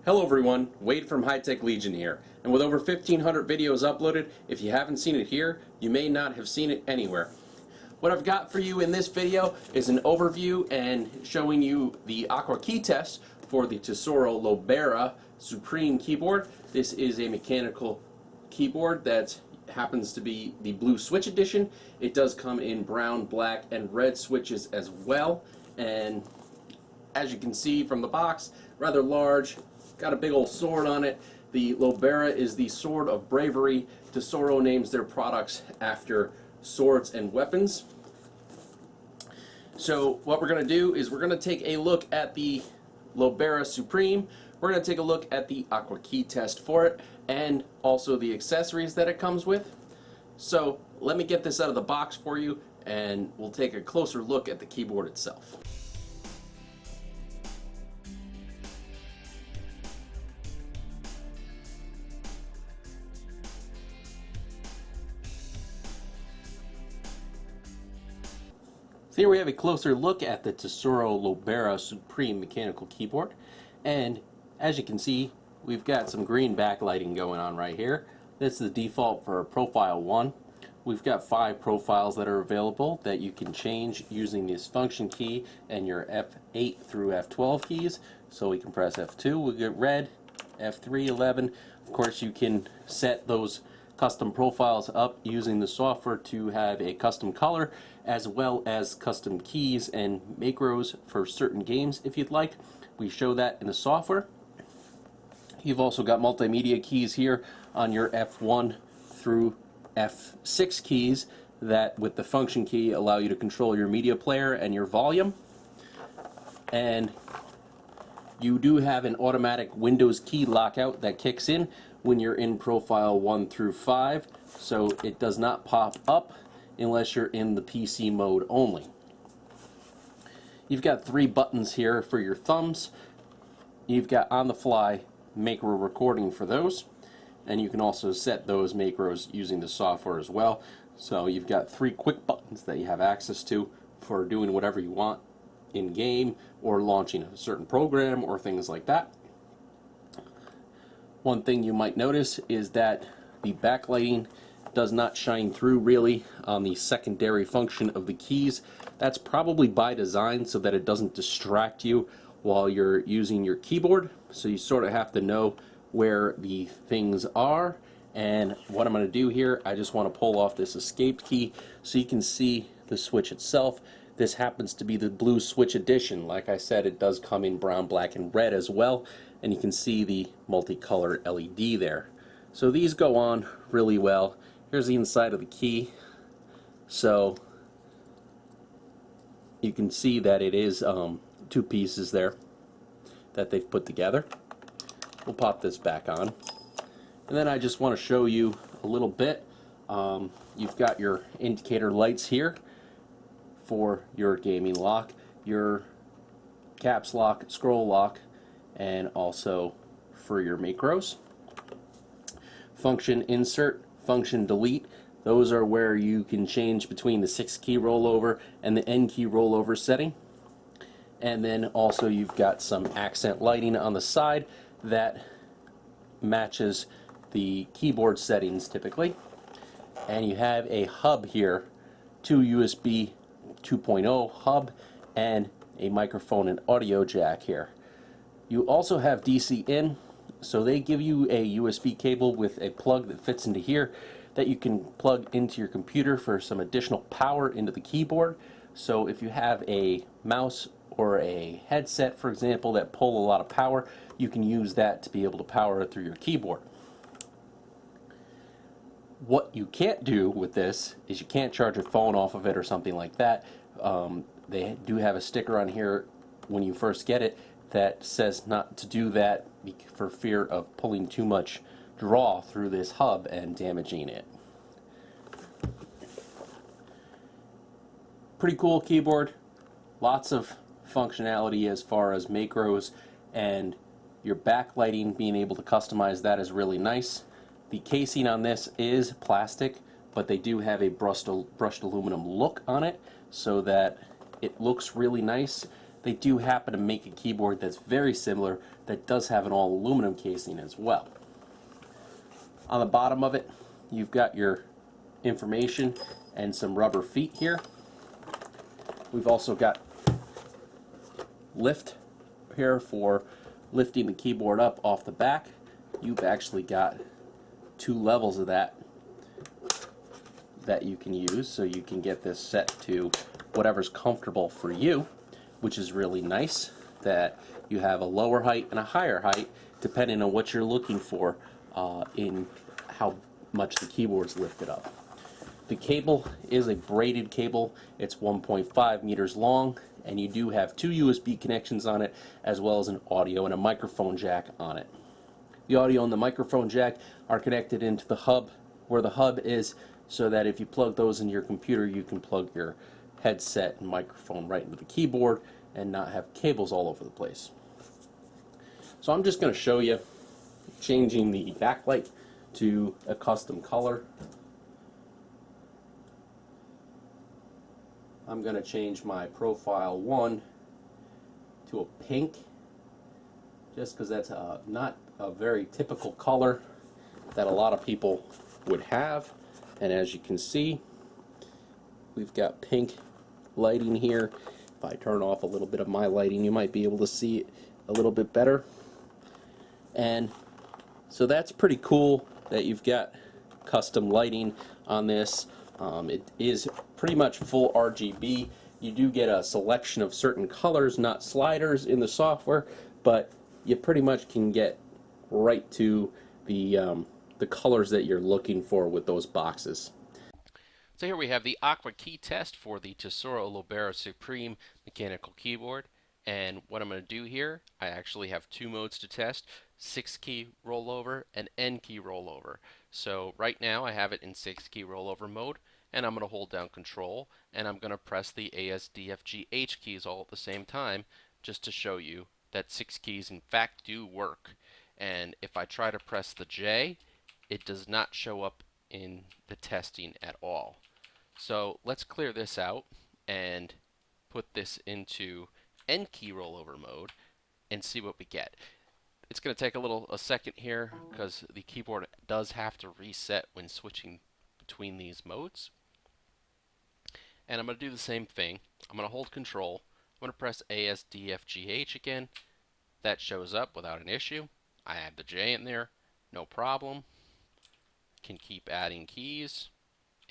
Hello everyone, Wade from High Tech Legion here, and with over 1,500 videos uploaded, if you haven't seen it here, you may not have seen it anywhere. What I've got for you in this video is an overview and showing you the Aqua key test for the Tesoro Lobera Supreme keyboard. This is a mechanical keyboard that happens to be the blue switch edition. It does come in brown, black, and red switches as well, and as you can see from the box, rather large. Got a big old sword on it. The Lobera is the sword of bravery. Tesoro names their products after swords and weapons. So what we're going to do is we're going to take a look at the Lobera Supreme. We're going to take a look at the Aqua key test for it and also the accessories that it comes with. So let me get this out of the box for you and we'll take a closer look at the keyboard itself. So here we have a closer look at the Tesoro Lobera Supreme mechanical keyboard, and as you can see, we've got some green backlighting going on right here. This is the default for profile 1. We've got 5 profiles that are available that you can change using this function key and your F8 through F12 keys. So we can press F2, we'll get red, F3, 11. Of course, you can set those custom profiles up using the software to have a custom color as well as custom keys and macros for certain games if you'd like. We show that in the software. You've also got multimedia keys here on your F1 through F6 keys that with the function key allow you to control your media player and your volume. And you do have an automatic Windows key lockout that kicks in when you're in profile 1 through 5, so it does not pop up unless you're in the PC mode only. You've got 3 buttons here for your thumbs. You've got on the fly macro recording for those, and you can also set those macros using the software as well. So you've got 3 quick buttons that you have access to for doing whatever you want in game or launching a certain program or things like that. One thing you might notice is that the backlighting does not shine through really on the secondary function of the keys. That's probably by design so that it doesn't distract you while you're using your keyboard. So you sort of have to know where the things are. And what I'm going to do here, I just want to pull off this escape key so you can see the switch itself. This happens to be the blue switch edition. Like I said, it does come in brown, black, and red as well. And you can see the multicolored LED there. So these go on really well. Here's the inside of the key. So you can see that it is 2 pieces there that they've put together. We'll pop this back on. And then I just want to show you a little bit. You've got your indicator lights here for your gaming lock, your caps lock, scroll lock, and also for your macros. Function insert, function delete, those are where you can change between the 6 key rollover and the N key rollover setting. And then also you've got some accent lighting on the side that matches the keyboard settings typically. And you have a hub here, 2 USB 2.0 hub and a microphone and audio jack here. You also have DC in, so they give you a USB cable with a plug that fits into here that you can plug into your computer for some additional power into the keyboard. So if you have a mouse or a headset, for example, that pull a lot of power, you can use that to be able to power it through your keyboard. What you can't do with this is you can't charge your phone off of it or something like that. They do have a sticker on here when you first get it that says not to do that for fear of pulling too much draw through this hub and damaging it. Pretty cool keyboard, lots of functionality as far as macros, and your backlighting, being able to customize that is really nice. The casing on this is plastic, but they do have a brushed aluminum look on it so that it looks really nice. they do happen to make a keyboard that's very similar that does have an all aluminum casing as well. On the bottom of it, you've got your information and some rubber feet here. We've also got lift here for lifting the keyboard up off the back. You've actually got 2 levels of that you can use, so you can get this set to whatever's comfortable for you, which is really nice that you have a lower height and a higher height depending on what you're looking for in how much the keyboard's lifted up. The cable is a braided cable. It's 1.5 meters long, and you do have 2 USB connections on it, as well as an audio and a microphone jack on it. The audio and the microphone jack are connected into the hub where the hub is, so that if you plug those into your computer, you can plug your headset and microphone right into the keyboard and not have cables all over the place. So I'm just going to show you changing the backlight to a custom color. I'm going to change my profile 1 to a pink, just because that's not a very typical color that a lot of people would have. And as you can see, we've got pink lighting here. If I turn off a little bit of my lighting, you might be able to see it a little bit better. And so that's pretty cool that you've got custom lighting on this. It is pretty much full RGB. You do get a selection of certain colors, not sliders, in the software, but you pretty much can get right to the colors that you're looking for with those boxes. So here we have the Aqua key test for the Tesoro Lobera Supreme mechanical keyboard. And what I'm going to do here, I actually have 2 modes to test: 6-key rollover and N-key rollover. So right now I have it in 6-key rollover mode, and I'm going to hold down Control, and I'm going to press the ASDFGH keys all at the same time, just to show you that 6 keys in fact do work. And if I try to press the J, it does not show up in the testing at all. So let's clear this out and put this into N-key rollover mode and see what we get. It's going to take a second here because the keyboard does have to reset when switching between these modes. And I'm going to do the same thing. I'm going to hold Control. I'm going to press ASDFGH again. That shows up without an issue. I have the J in there, no problem. Can keep adding keys.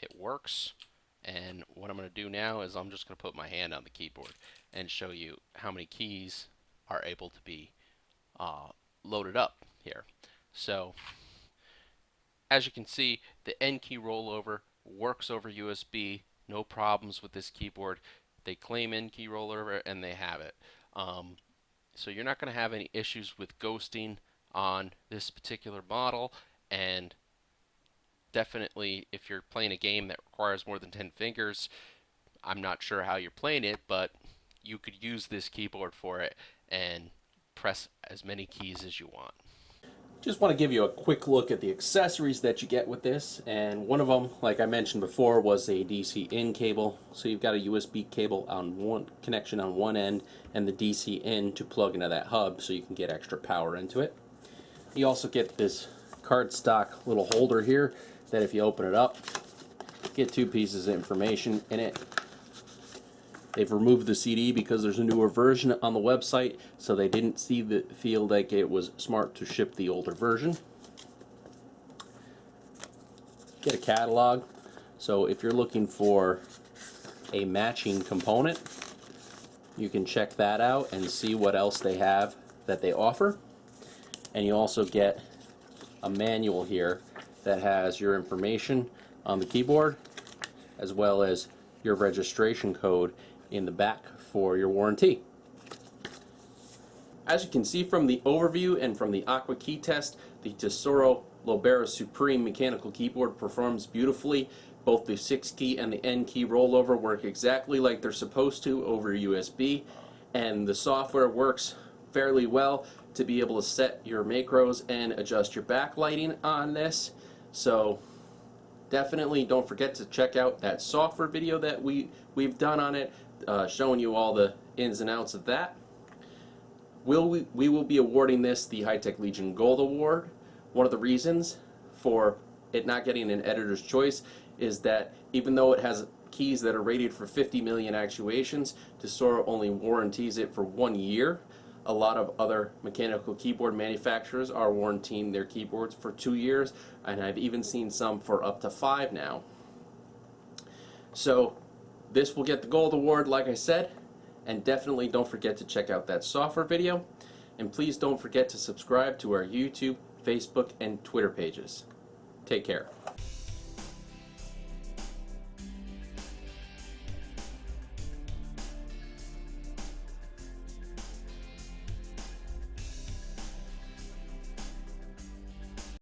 It works. And what I'm going to do now is I'm just going to put my hand on the keyboard and show you how many keys are able to be loaded up here. So as you can see, the N-key rollover works over USB. No problems with this keyboard. They claim N-key rollover and they have it. So you're not going to have any issues with ghosting on this particular model. And definitely, if you're playing a game that requires more than 10 fingers, I'm not sure how you're playing it, but you could use this keyboard for it and press as many keys as you want. Just want to give you a quick look at the accessories that you get with this, and one of them, like I mentioned before, was a DC in cable. So you've got a USB cable on one connection on one end and the DC in to plug into that hub so you can get extra power into it. You also get this cardstock little holder here that if you open it up, you get 2 pieces of information in it. They've removed the CD because there's a newer version on the website, so they didn't feel like it was smart to ship the older version. Get a catalog, so if you're looking for a matching component, you can check that out and see what else they have that they offer. And you also get a manual here that has your information on the keyboard, as well as your registration code in the back for your warranty. As you can see from the overview and from the Aqua key test, the Tesoro Lobera Supreme mechanical keyboard performs beautifully. Both the 6-key and the N-key rollover work exactly like they're supposed to over USB, and the software works fairly well to be able to set your macros and adjust your backlighting on this. So definitely don't forget to check out that software video that we've done on it. showing you all the ins and outs of that. We will be awarding this the High-Tech Legion Gold Award. One of the reasons for it not getting an editor's choice is that even though it has keys that are rated for 50 million actuations, Tesoro only warranties it for 1 year. A lot of other mechanical keyboard manufacturers are warranting their keyboards for 2 years, and I've even seen some for up to 5 now. So this will get the Gold Award, like I said, and definitely don't forget to check out that software video, and please don't forget to subscribe to our YouTube, Facebook, and Twitter pages. Take care.